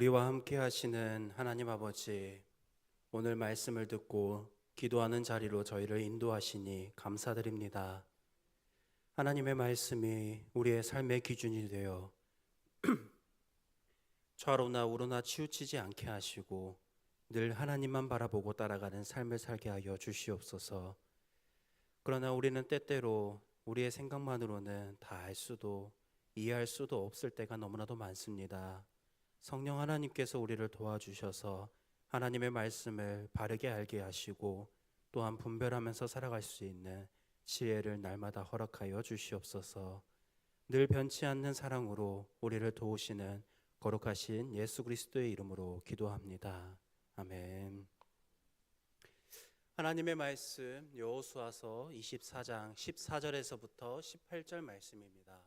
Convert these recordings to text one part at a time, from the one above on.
우리와 함께 하시는 하나님 아버지, 오늘 말씀을 듣고 기도하는 자리로 저희를 인도하시니 감사드립니다. 하나님의 말씀이 우리의 삶의 기준이 되어 좌로나 우로나 치우치지 않게 하시고 늘 하나님만 바라보고 따라가는 삶을 살게 하여 주시옵소서. 그러나 우리는 때때로 우리의 생각만으로는 다 알 수도 이해할 수도 없을 때가 너무나도 많습니다. 성령 하나님께서 우리를 도와주셔서 하나님의 말씀을 바르게 알게 하시고 또한 분별하면서 살아갈 수 있는 지혜를 날마다 허락하여 주시옵소서. 늘 변치 않는 사랑으로 우리를 도우시는 거룩하신 예수 그리스도의 이름으로 기도합니다. 아멘. 하나님의 말씀 여호수아서 24장 14절에서부터 18절 말씀입니다.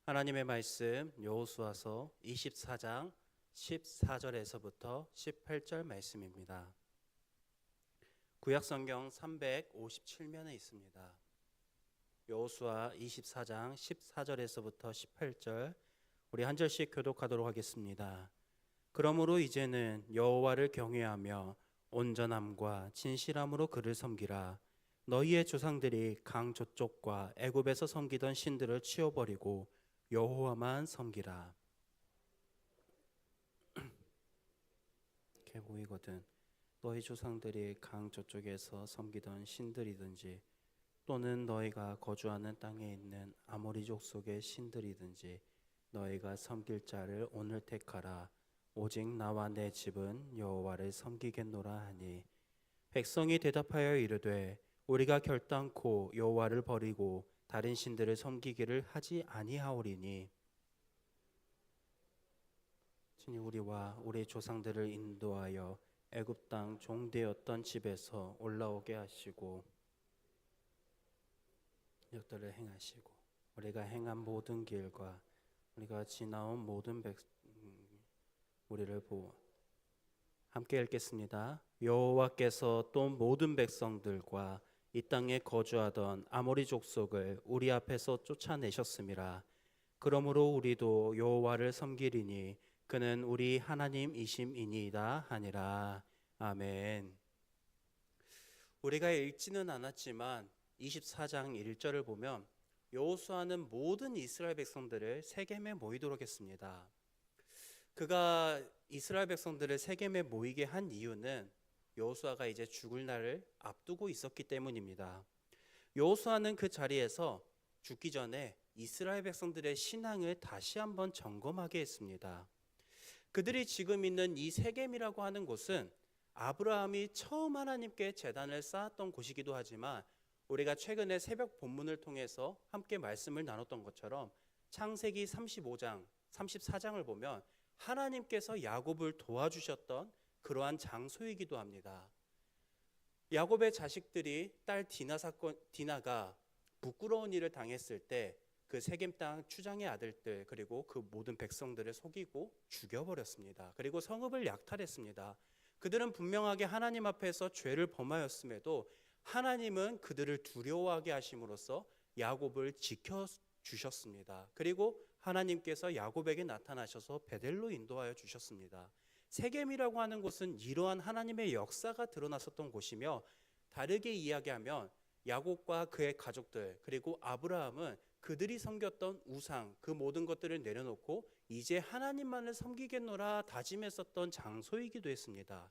하나님의 말씀 여호수아서 24장 14절에서부터 18절 말씀입니다. 구약성경 357면에 있습니다. 여호수아 24장 14절에서부터 18절 우리 한 절씩 교독하도록 하겠습니다. 그러므로 이제는 여호와를 경외하며 온전함과 진실함으로 그를 섬기라. 너희의 조상들이 강 저쪽과 애굽에서 섬기던 신들을 치워버리고 여호와만 섬기라. 이렇게 보이거든. 너희 조상들이 강 저쪽에서 섬기던 신들이든지 또는 너희가 거주하는 땅에 있는 아모리 족속의 신들이든지 너희가 섬길 자를 오늘 택하라. 오직 나와 내 집은 여호와를 섬기겠노라 하니 백성이 대답하여 이르되 우리가 결단코 여호와를 버리고 다른 신들을 섬기기를 하지 아니하오리니 친히 우리와 우리 조상들을 인도하여 애굽 땅 종되었던 집에서 올라오게 하시고 역들을 행하시고 우리가 행한 모든 길과 우리가 지나온 모든 우리를 보호 함께 읽겠습니다. 여호와께서 또 모든 백성들과 이 땅에 거주하던 아모리 족속을 우리 앞에서 쫓아내셨음이라. 그러므로 우리도 여호와를 섬기리니 그는 우리 하나님이심이니이다 하니라. 아멘. 우리가 읽지는 않았지만 24장 1절을 보면 여호수아는 모든 이스라엘 백성들을 세겜에 모이도록 했습니다. 그가 이스라엘 백성들을 세겜에 모이게 한 이유는 여호수아가 이제 죽을 날을 앞두고 있었기 때문입니다. 여호수아는 그 자리에서 죽기 전에 이스라엘 백성들의 신앙을 다시 한번 점검하게 했습니다. 그들이 지금 있는 이 세겜이라고 하는 곳은 아브라함이 처음 하나님께 제단을 쌓았던 곳이기도 하지만 우리가 최근에 새벽 본문을 통해서 함께 말씀을 나눴던 것처럼 창세기 35장, 34장을 보면 하나님께서 야곱을 도와주셨던 그러한 장소이기도 합니다. 야곱의 자식들이 딸 디나가 부끄러운 일을 당했을 때 그 세겜 땅 추장의 아들들 그리고 그 모든 백성들을 속이고 죽여버렸습니다. 그리고 성읍을 약탈했습니다. 그들은 분명하게 하나님 앞에서 죄를 범하였음에도 하나님은 그들을 두려워하게 하심으로써 야곱을 지켜주셨습니다. 그리고 하나님께서 야곱에게 나타나셔서 베델로 인도하여 주셨습니다. 세겜이라고 하는 곳은 이러한 하나님의 역사가 드러났었던 곳이며 다르게 이야기하면 야곱과 그의 가족들 그리고 아브라함은 그들이 섬겼던 우상 그 모든 것들을 내려놓고 이제 하나님만을 섬기겠노라 다짐했었던 장소이기도 했습니다.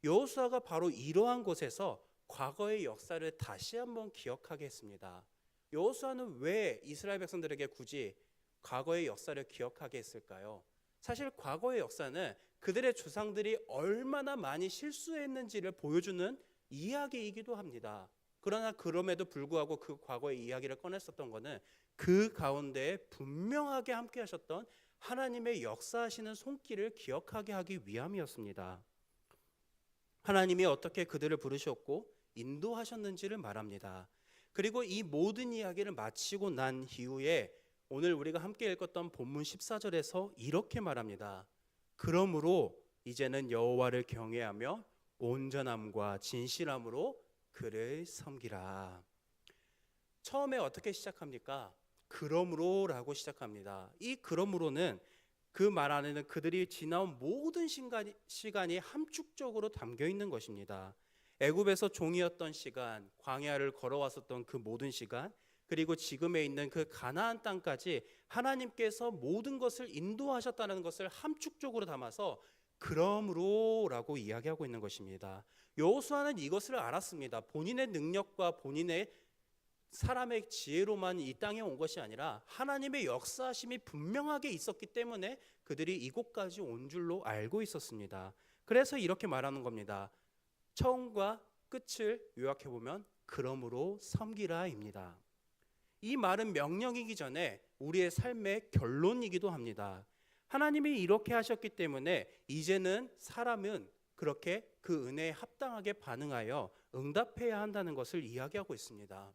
여호수아가 바로 이러한 곳에서 과거의 역사를 다시 한번 기억하게 했습니다. 여호수아는 왜 이스라엘 백성들에게 굳이 과거의 역사를 기억하게 했을까요? 사실 과거의 역사는 그들의 조상들이 얼마나 많이 실수했는지를 보여주는 이야기이기도 합니다. 그러나 그럼에도 불구하고 그 과거의 이야기를 꺼냈었던 것은 그 가운데 분명하게 함께 하셨던 하나님의 역사하시는 손길을 기억하게 하기 위함이었습니다. 하나님이 어떻게 그들을 부르셨고 인도하셨는지를 말합니다. 그리고 이 모든 이야기를 마치고 난 이후에 오늘 우리가 함께 읽었던 본문 14절에서 이렇게 말합니다. 그러므로 이제는 여호와를 경외하며 온전함과 진실함으로 그를 섬기라. 처음에 어떻게 시작합니까? 그러므로라고 시작합니다. 이 그러므로는 그 말 안에는 그들이 지나온 모든 시간이 함축적으로 담겨 있는 것입니다. 애굽에서 종이었던 시간, 광야를 걸어왔었던 그 모든 시간, 그리고 지금에 있는 그 가나안 땅까지 하나님께서 모든 것을 인도하셨다는 것을 함축적으로 담아서 그러므로라고 이야기하고 있는 것입니다. 여호수아는 이것을 알았습니다. 본인의 능력과 본인의 사람의 지혜로만 이 땅에 온 것이 아니라 하나님의 역사하심이 분명하게 있었기 때문에 그들이 이곳까지 온 줄로 알고 있었습니다. 그래서 이렇게 말하는 겁니다. 처음과 끝을 요약해 보면 그러므로 섬기라입니다. 이 말은 명령이기 전에 우리의 삶의 결론이기도 합니다. 하나님이 이렇게 하셨기 때문에 이제는 사람은 그렇게 그 은혜에 합당하게 반응하여 응답해야 한다는 것을 이야기하고 있습니다.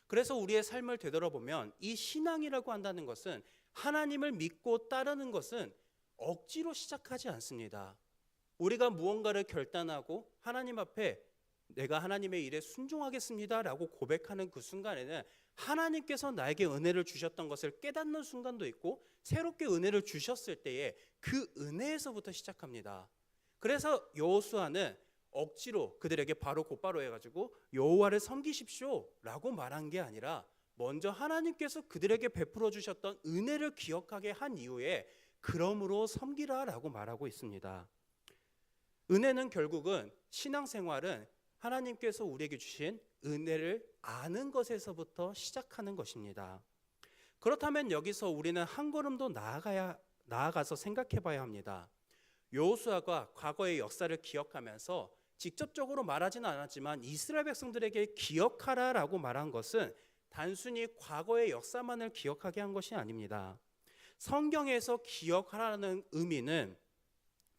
그래서 우리의 삶을 되돌아보면 이 신앙이라고 한다는 것은 하나님을 믿고 따르는 것은 억지로 시작하지 않습니다. 우리가 무언가를 결단하고 하나님 앞에 내가 하나님의 일에 순종하겠습니다 라고 고백하는 그 순간에는 하나님께서 나에게 은혜를 주셨던 것을 깨닫는 순간도 있고 새롭게 은혜를 주셨을 때에 그 은혜에서부터 시작합니다. 그래서 여호수아는 억지로 그들에게 바로 곧바로 해가지고 여호와를 섬기십시오 라고 말한 게 아니라 먼저 하나님께서 그들에게 베풀어 주셨던 은혜를 기억하게 한 이후에 그러므로 섬기라 라고 말하고 있습니다. 은혜는 결국은 신앙생활은 하나님께서 우리에게 주신 은혜를 아는 것에서부터 시작하는 것입니다. 그렇다면 여기서 우리는 한 걸음 더 나아가서 생각해 봐야 합니다. 여호수아가 과거의 역사를 기억하면서 직접적으로 말하지는 않았지만 이스라엘 백성들에게 기억하라라고 말한 것은 단순히 과거의 역사만을 기억하게 한 것이 아닙니다. 성경에서 기억하라는 의미는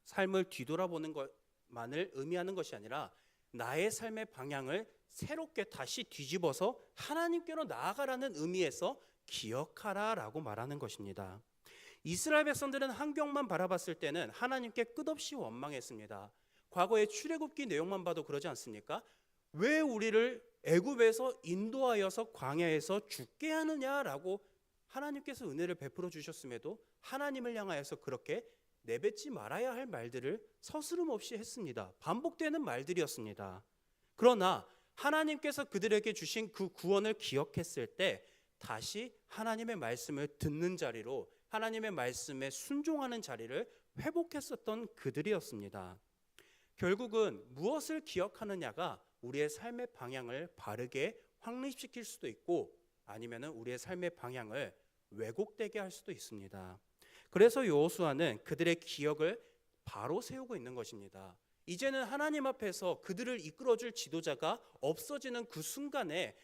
삶을 뒤돌아보는 것만을 의미하는 것이 아니라 나의 삶의 방향을 새롭게 다시 뒤집어서 하나님께로 나아가라는 의미에서 기억하라라고 말하는 것입니다. 이스라엘 백성들은 환경만 바라봤을 때는 하나님께 끝없이 원망했습니다. 과거의 출애굽기 내용만 봐도 그러지 않습니까? 왜 우리를 애굽에서 인도하여서 광야에서 죽게 하느냐라고 하나님께서 은혜를 베풀어 주셨음에도 하나님을 향하여서 그렇게 내뱉지 말아야 할 말들을 서스름 없이 했습니다. 반복되는 말들이었습니다. 그러나 하나님께서 그들에게 주신 그 구원을 기억했을 때 다시 하나님의 말씀을 듣는 자리로 하나님의 말씀에 순종하는 자리를 회복했었던 그들이었습니다. 결국은 무엇을 기억하느냐가 우리의 삶의 방향을 바르게 확립시킬 수도 있고 아니면 우리의 삶의 방향을 왜곡되게 할 수도 있습니다. 그래서 여호수아는 그들의 기억을 바로 세우고 있는 것입니다. 이제는 하나님 앞에서 그들을 이끌어줄 지도자가 없어지는 그 순간에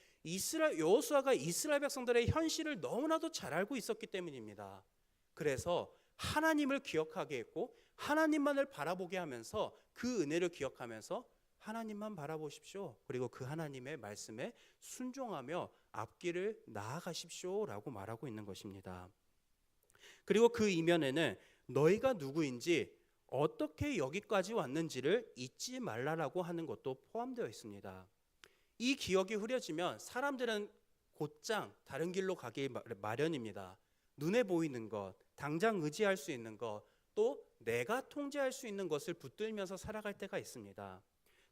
여호수아가 이스라엘 백성들의 현실을 너무나도 잘 알고 있었기 때문입니다. 그래서 하나님을 기억하게 했고 하나님만을 바라보게 하면서 그 은혜를 기억하면서 하나님만 바라보십시오. 그리고 그 하나님의 말씀에 순종하며 앞길을 나아가십시오 라고 말하고 있는 것입니다. 그리고 그 이면에는 너희가 누구인지 어떻게 여기까지 왔는지를 잊지 말라라고 하는 것도 포함되어 있습니다. 이 기억이 흐려지면 사람들은 곧장 다른 길로 가기 마련입니다. 눈에 보이는 것, 당장 의지할 수 있는 것, 또 내가 통제할 수 있는 것을 붙들면서 살아갈 때가 있습니다.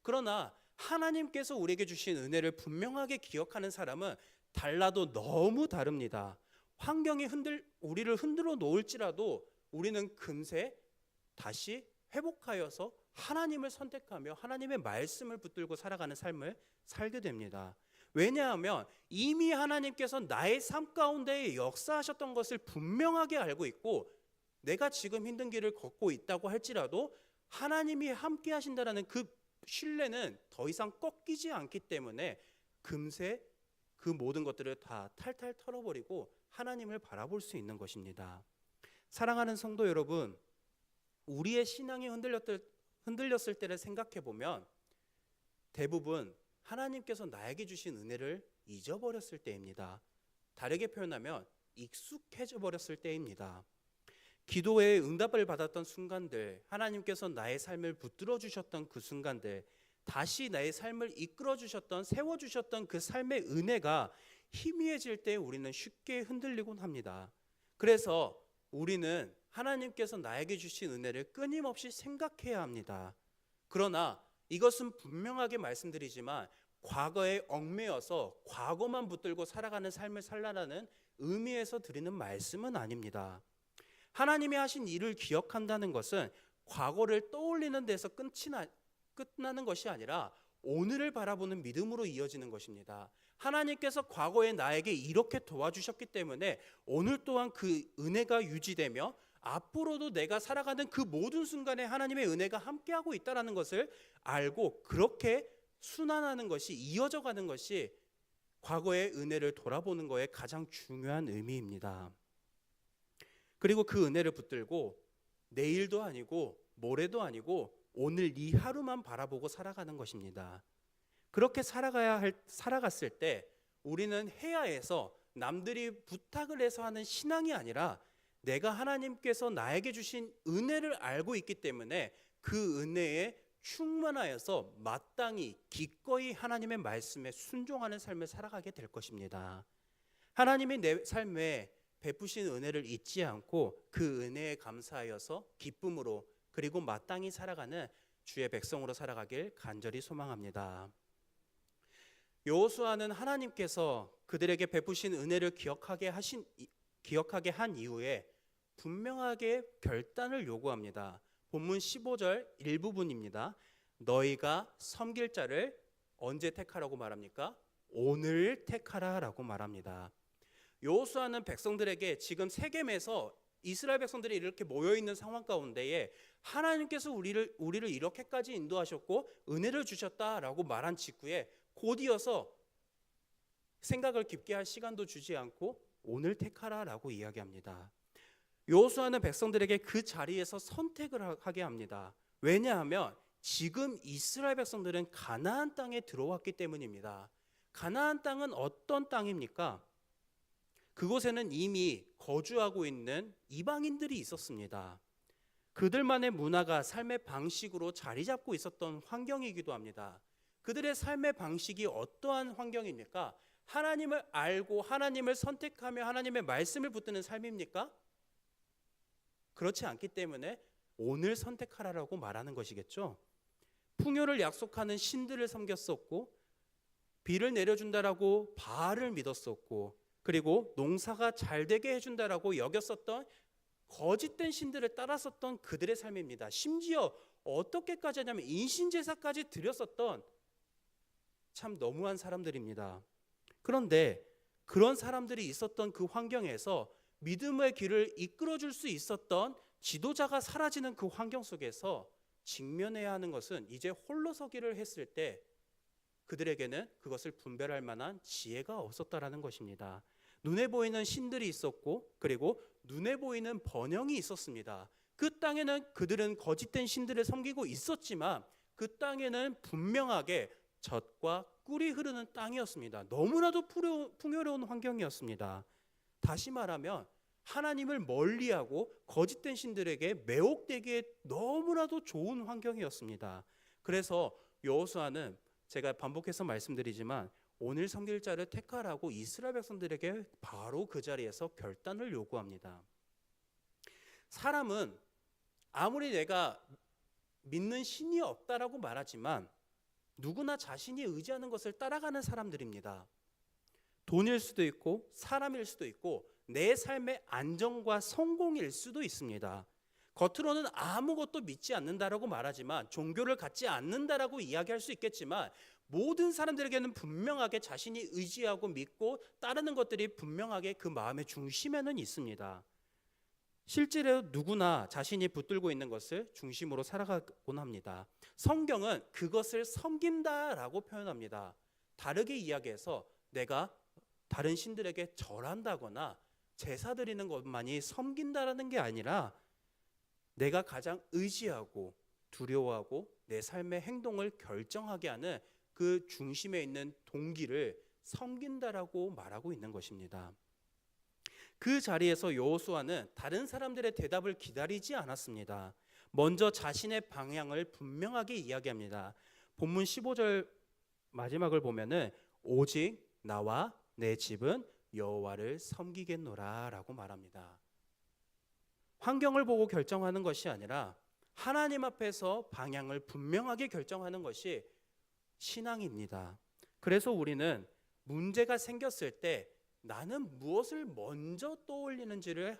그러나 하나님께서 우리에게 주신 은혜를 분명하게 기억하는 사람은 달라도 너무 다릅니다. 환경이 우리를 흔들어 놓을지라도 우리는 금세 다시 회복하여서 하나님을 선택하며 하나님의 말씀을 붙들고 살아가는 삶을 살게 됩니다. 왜냐하면 이미 하나님께서 나의 삶 가운데 역사하셨던 것을 분명하게 알고 있고 내가 지금 힘든 길을 걷고 있다고 할지라도 하나님이 함께 하신다는 그 신뢰는 더 이상 꺾이지 않기 때문에 금세 그 모든 것들을 다 탈탈 털어버리고 하나님을 바라볼 수 있는 것입니다. 사랑하는 성도 여러분, 우리의 신앙이 흔들렸을 때를 생각해 보면 대부분 하나님께서 나에게 주신 은혜를 잊어버렸을 때입니다. 다르게 표현하면 익숙해져 버렸을 때입니다. 기도에 응답을 받았던 순간들, 하나님께서 나의 삶을 붙들어 주셨던 그 순간들, 다시 나의 삶을 이끌어 주셨던, 세워 주셨던 그 삶의 은혜가 희미해질 때 우리는 쉽게 흔들리곤 합니다. 그래서 우리는 하나님께서 나에게 주신 은혜를 끊임없이 생각해야 합니다. 그러나 이것은 분명하게 말씀드리지만 과거에 얽매여서 과거만 붙들고 살아가는 삶을 살라라는 의미에서 드리는 말씀은 아닙니다. 하나님이 하신 일을 기억한다는 것은 과거를 떠올리는 데서 끝나는 것이 아니라 오늘을 바라보는 믿음으로 이어지는 것입니다. 하나님께서 과거에 나에게 이렇게 도와주셨기 때문에 오늘 또한 그 은혜가 유지되며 앞으로도 내가 살아가는 그 모든 순간에 하나님의 은혜가 함께하고 있다는 것을 알고 그렇게 순환하는 것이, 이어져 가는 것이 과거의 은혜를 돌아보는 것의 가장 중요한 의미입니다. 그리고 그 은혜를 붙들고 내일도 아니고 모레도 아니고 오늘 이 하루만 바라보고 살아가는 것입니다. 그렇게 살아갔을 때 우리는 해야 해서 남들이 부탁을 해서 하는 신앙이 아니라 내가 하나님께서 나에게 주신 은혜를 알고 있기 때문에 그 은혜에 충만하여서 마땅히 기꺼이 하나님의 말씀에 순종하는 삶을 살아가게 될 것입니다. 하나님이 내 삶에 베푸신 은혜를 잊지 않고 그 은혜에 감사하여서 기쁨으로 그리고 마땅히 살아가는 주의 백성으로 살아가길 간절히 소망합니다. 여호수아는 하나님께서 그들에게 베푸신 은혜를 기억하게 한 이후에 분명하게 결단을 요구합니다. 본문 15절 일부분입니다. 너희가 섬길 자를 언제 택하라고 말합니까? 오늘 택하라라고 말합니다. 여호수아는 백성들에게 지금 세겜에서 이스라엘 백성들이 이렇게 모여 있는 상황 가운데에 하나님께서 우리를 이렇게까지 인도하셨고 은혜를 주셨다라고 말한 직후에 곧이어서 생각을 깊게 할 시간도 주지 않고 오늘 택하라라고 이야기합니다. 여호수아는 백성들에게 그 자리에서 선택을 하게 합니다. 왜냐하면 지금 이스라엘 백성들은 가나안 땅에 들어왔기 때문입니다. 가나안 땅은 어떤 땅입니까? 그곳에는 이미 거주하고 있는 이방인들이 있었습니다. 그들만의 문화가 삶의 방식으로 자리 잡고 있었던 환경이기도 합니다. 그들의 삶의 방식이 어떠한 환경입니까? 하나님을 알고 하나님을 선택하며 하나님의 말씀을 붙드는 삶입니까? 그렇지 않기 때문에 오늘 선택하라라고 말하는 것이겠죠. 풍요를 약속하는 신들을 섬겼었고 비를 내려준다라고 바알을 믿었었고 그리고 농사가 잘 되게 해준다라고 여겼었던 거짓된 신들을 따랐었던 그들의 삶입니다. 심지어 어떻게까지 하냐면 인신제사까지 드렸었던 참 너무한 사람들입니다. 그런데 그런 사람들이 있었던 그 환경에서 믿음의 길을 이끌어줄 수 있었던 지도자가 사라지는 그 환경 속에서 직면해야 하는 것은 이제 홀로 서기를 했을 때 그들에게는 그것을 분별할 만한 지혜가 없었다라는 것입니다. 눈에 보이는 신들이 있었고 그리고 눈에 보이는 번영이 있었습니다. 그 땅에는 그들은 거짓된 신들을 섬기고 있었지만 그 땅에는 분명하게 젖과 꿀이 흐르는 땅이었습니다. 너무나도 풍요로운 환경이었습니다. 다시 말하면 하나님을 멀리하고 거짓된 신들에게 매혹되기에 너무나도 좋은 환경이었습니다. 그래서 여호수아는 제가 반복해서 말씀드리지만 오늘 섬길 자를 택하라고 이스라엘 백성들에게 바로 그 자리에서 결단을 요구합니다. 사람은 아무리 내가 믿는 신이 없다라고 말하지만 누구나 자신이 의지하는 것을 따라가는 사람들입니다. 돈일 수도 있고 사람일 수도 있고 내 삶의 안정과 성공일 수도 있습니다. 겉으로는 아무것도 믿지 않는다라고 말하지만 종교를 갖지 않는다라고 이야기할 수 있겠지만 모든 사람들에게는 분명하게 자신이 의지하고 믿고 따르는 것들이 분명하게 그 마음의 중심에는 있습니다. 실제로 누구나 자신이 붙들고 있는 것을 중심으로 살아가곤 합니다. 성경은 그것을 섬긴다라고 표현합니다. 다르게 이야기해서 내가 다른 신들에게 절한다거나 제사 드리는 것만이 섬긴다라는 게 아니라 내가 가장 의지하고 두려워하고 내 삶의 행동을 결정하게 하는 그 중심에 있는 동기를 섬긴다라고 말하고 있는 것입니다. 그 자리에서 여호수아는 다른 사람들의 대답을 기다리지 않았습니다. 먼저 자신의 방향을 분명하게 이야기합니다. 본문 15절 마지막을 보면은 오직 나와 내 집은 여호와를 섬기겠노라 라고 말합니다. 환경을 보고 결정하는 것이 아니라 하나님 앞에서 방향을 분명하게 결정하는 것이 신앙입니다. 그래서 우리는 문제가 생겼을 때 나는 무엇을 먼저 떠올리는지를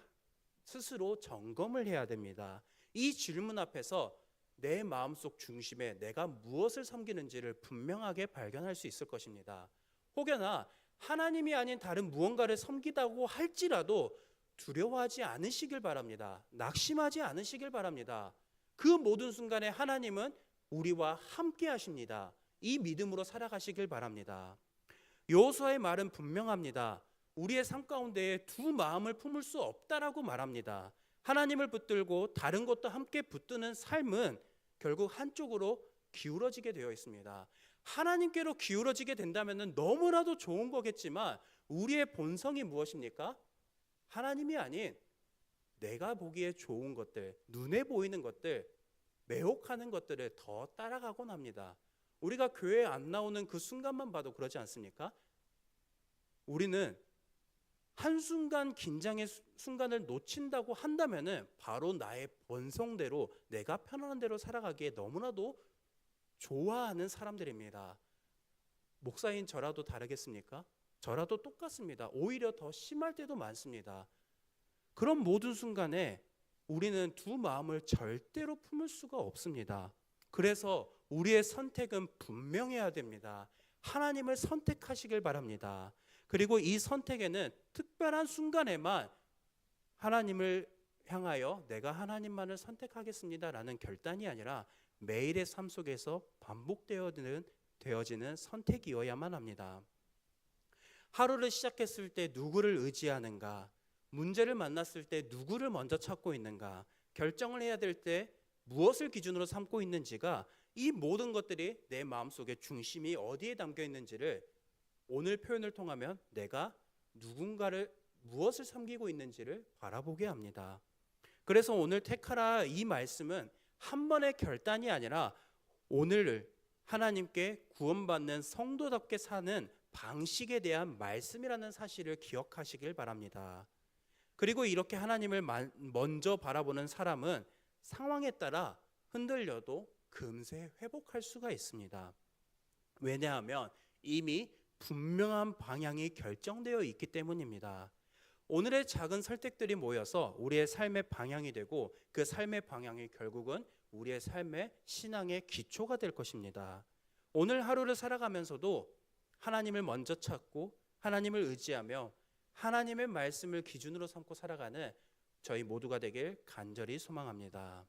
스스로 점검을 해야 됩니다. 이 질문 앞에서 내 마음속 중심에 내가 무엇을 섬기는지를 분명하게 발견할 수 있을 것입니다. 혹여나 하나님이 아닌 다른 무언가를 섬기다고 할지라도 두려워하지 않으시길 바랍니다. 낙심하지 않으시길 바랍니다. 그 모든 순간에 하나님은 우리와 함께 하십니다. 이 믿음으로 살아가시길 바랍니다. 여호수아의 말은 분명합니다. 우리의 삶 가운데에 두 마음을 품을 수 없다라고 말합니다. 하나님을 붙들고 다른 것도 함께 붙드는 삶은 결국 한쪽으로 기울어지게 되어 있습니다. 하나님께로 기울어지게 된다면 너무나도 좋은 거겠지만 우리의 본성이 무엇입니까? 하나님이 아닌 내가 보기에 좋은 것들, 눈에 보이는 것들, 매혹하는 것들을 더 따라가곤 합니다. 우리가 교회에 안 나오는 그 순간만 봐도 그러지 않습니까? 우리는 한순간 긴장의 순간을 놓친다고 한다면 바로 나의 본성대로 내가 편안한 대로 살아가기에 너무나도 좋아하는 사람들입니다. 목사인 저라도 다르겠습니까? 저라도 똑같습니다. 오히려 더 심할 때도 많습니다. 그런 모든 순간에 우리는 두 마음을 절대로 품을 수가 없습니다. 그래서 우리의 선택은 분명해야 됩니다. 하나님을 선택하시길 바랍니다. 그리고 이 선택에는 특별한 순간에만 하나님을 향하여 내가 하나님만을 선택하겠습니다라는 결단이 아니라 매일의 삶 속에서 반복되어지는 선택이어야만 합니다. 하루를 시작했을 때 누구를 의지하는가? 문제를 만났을 때 누구를 먼저 찾고 있는가? 결정을 해야 될 때 무엇을 기준으로 삼고 있는지가 이 모든 것들이 내 마음속의 중심이 어디에 담겨 있는지를 오늘 표현을 통하면 내가 누군가를 무엇을 섬기고 있는지를 바라보게 합니다. 그래서 오늘 택하라 이 말씀은 한 번의 결단이 아니라 오늘 하나님께 구원받는 성도답게 사는 방식에 대한 말씀이라는 사실을 기억하시길 바랍니다. 그리고 이렇게 하나님을 먼저 바라보는 사람은 상황에 따라 흔들려도 금세 회복할 수가 있습니다. 왜냐하면 이미 분명한 방향이 결정되어 있기 때문입니다. 오늘의 작은 설득들이 모여서 우리의 삶의 방향이 되고 그 삶의 방향이 결국은 우리의 삶의 신앙의 기초가 될 것입니다. 오늘 하루를 살아가면서도 하나님을 먼저 찾고 하나님을 의지하며 하나님의 말씀을 기준으로 삼고 살아가는 저희 모두가 되길 간절히 소망합니다.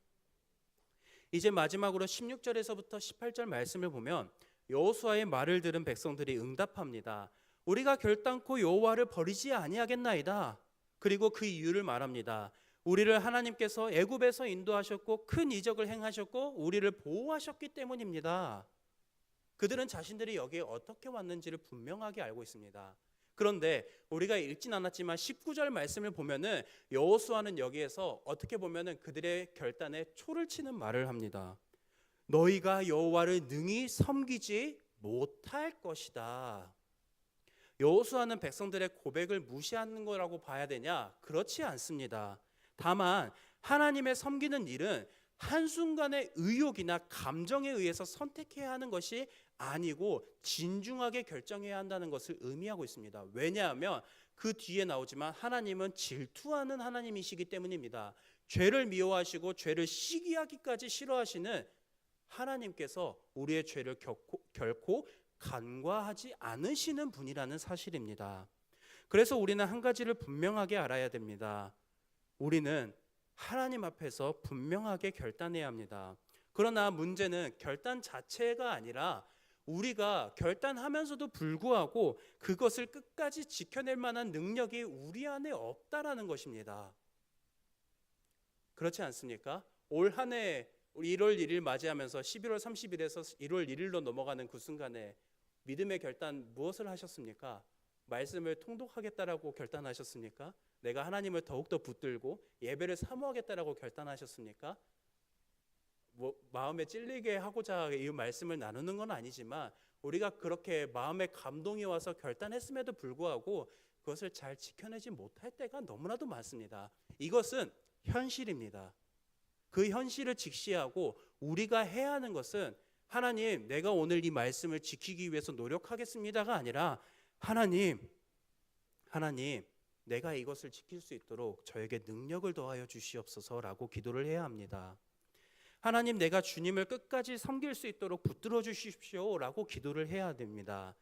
이제 마지막으로 16절에서부터 18절 말씀을 보면 여호수아의 말을 들은 백성들이 응답합니다. 우리가 결단코 여호와를 버리지 아니하겠나이다. 그리고 그 이유를 말합니다. 우리를 하나님께서 애굽에서 인도하셨고 큰 이적을 행하셨고 우리를 보호하셨기 때문입니다. 그들은 자신들이 여기에 어떻게 왔는지를 분명하게 알고 있습니다. 그런데 우리가 읽진 않았지만 19절 말씀을 보면은 여호수아는 여기에서 어떻게 보면은 그들의 결단에 초를 치는 말을 합니다. 너희가 여호와를 능히 섬기지 못할 것이다. 여호수아는 백성들의 고백을 무시하는 거라고 봐야 되냐? 그렇지 않습니다. 다만 하나님의 섬기는 일은 한순간의 의욕이나 감정에 의해서 선택해야 하는 것이 아니고 진중하게 결정해야 한다는 것을 의미하고 있습니다. 왜냐하면 그 뒤에 나오지만 하나님은 질투하는 하나님이시기 때문입니다. 죄를 미워하시고 죄를 시기하기까지 싫어하시는 하나님께서 우리의 죄를 결코 간과하지 않으시는 분이라는 사실입니다. 그래서 우리는 한 가지를 분명하게 알아야 됩니다. 우리는 하나님 앞에서 분명하게 결단해야 합니다. 그러나 문제는 결단 자체가 아니라 우리가 결단하면서도 불구하고 그것을 끝까지 지켜낼 만한 능력이 우리 안에 없다라는 것입니다. 그렇지 않습니까? 올 한 해 1월 1일 맞이하면서 11월 30일에서 1월 1일로 넘어가는 그 순간에 믿음의 결단 무엇을 하셨습니까? 말씀을 통독하겠다라고 결단하셨습니까? 내가 하나님을 더욱더 붙들고 예배를 사모하겠다라고 결단하셨습니까? 마음에 찔리게 하고자 이 말씀을 나누는 건 아니지만 우리가 그렇게 마음에 감동이 와서 결단했음에도 불구하고 그것을 잘 지켜내지 못할 때가 너무나도 많습니다. 이것은 현실입니다. 그 현실을 직시하고 우리가 해야 하는 것은 하나님, 내가 오늘 이 말씀을 지키기 위해서 노력하겠습니다가 아니라 하나님, 내가 이것을 지킬 수 있도록 저에게 능력을 더하여 주시옵소서라고 기도를 해야 합니다. 하나님, 내가 주님을 끝까지 섬길 수 있도록 붙들어 주십시오라고 기도를 해야 됩니다.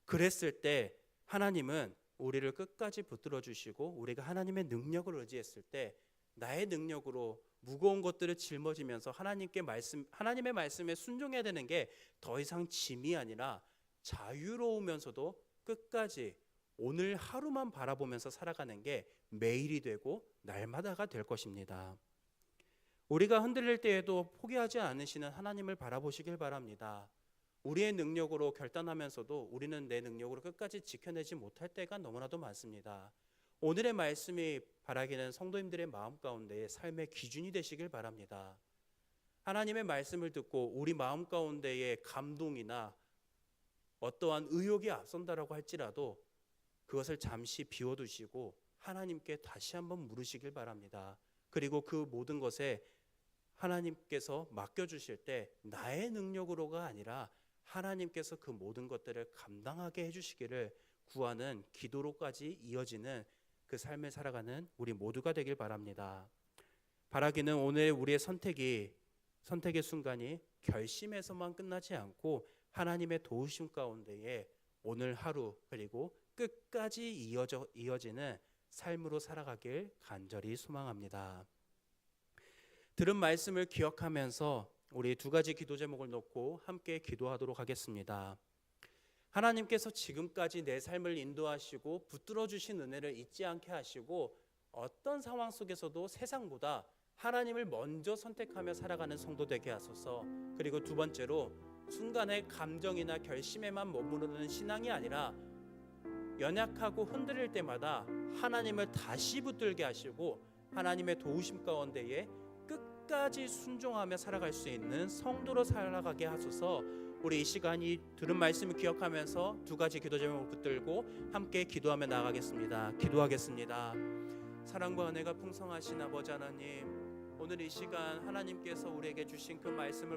그랬을 때 하나님은 우리를 끝까지 붙들어 주시고, 우리가 하나님의 능력을 의지했을 때 나의 능력으로 무거운 것들을 짊어지면서 하나님의 말씀에 순종해야 되는 게 더 이상 짐이 아니라 자유로우면서도 끝까지 오늘 하루만 바라보면서 살아가는 게 매일이 되고 날마다가 될 것입니다. 우리가 흔들릴 때에도 포기하지 않으시는 하나님을 바라보시길 바랍니다. 우리의 능력으로 결단하면서도 우리는 내 능력으로 끝까지 지켜내지 못할 때가 너무나도 많습니다. 오늘의 말씀이 바라기는 성도님들의 마음 가운데 삶의 기준이 되시길 바랍니다. 하나님의 말씀을 듣고 우리 마음 가운데의 감동이나 어떠한 의욕이 앞선다라고 할지라도 그것을 잠시 비워두시고 하나님께 다시 한번 물으시길 바랍니다. 그리고 그 모든 것에 하나님께서 맡겨주실 때 나의 능력으로가 아니라 하나님께서 그 모든 것들을 감당하게 해주시기를 구하는 기도로까지 이어지는 그 삶을 살아가는 우리 모두가 되길 바랍니다. 바라기는 오늘 우리의 선택의 순간이 결심에서만 끝나지 않고 하나님의 도우심 가운데에 오늘 하루 그리고 끝까지 이어지는 삶으로 살아가길 간절히 소망합니다. 들은 말씀을 기억하면서 우리 두 가지 기도 제목을 놓고 함께 기도하도록 하겠습니다. 하나님께서 지금까지 내 삶을 인도하시고 붙들어 주신 은혜를 잊지 않게 하시고 어떤 상황 속에서도 세상보다 하나님을 먼저 선택하며 살아가는 성도 되게 하소서. 그리고 두 번째로 순간의 감정이나 결심에만 머무르는 신앙이 아니라 연약하고 흔들릴 때마다 하나님을 다시 붙들게 하시고 하나님의 도우심 가운데에 끝까지 순종하며 살아갈 수 있는 성도로 살아가게 하소서. 우리 이 시간이 들은 말씀을 기억하면서 두 가지 기도 제목을 붙들고 함께 기도하며 나아가겠습니다. 기도하겠습니다. 사랑과 은혜가 풍성하신 아버지 하나님, 오늘 이 시간 하나님께서 우리에게 주신 그 말씀을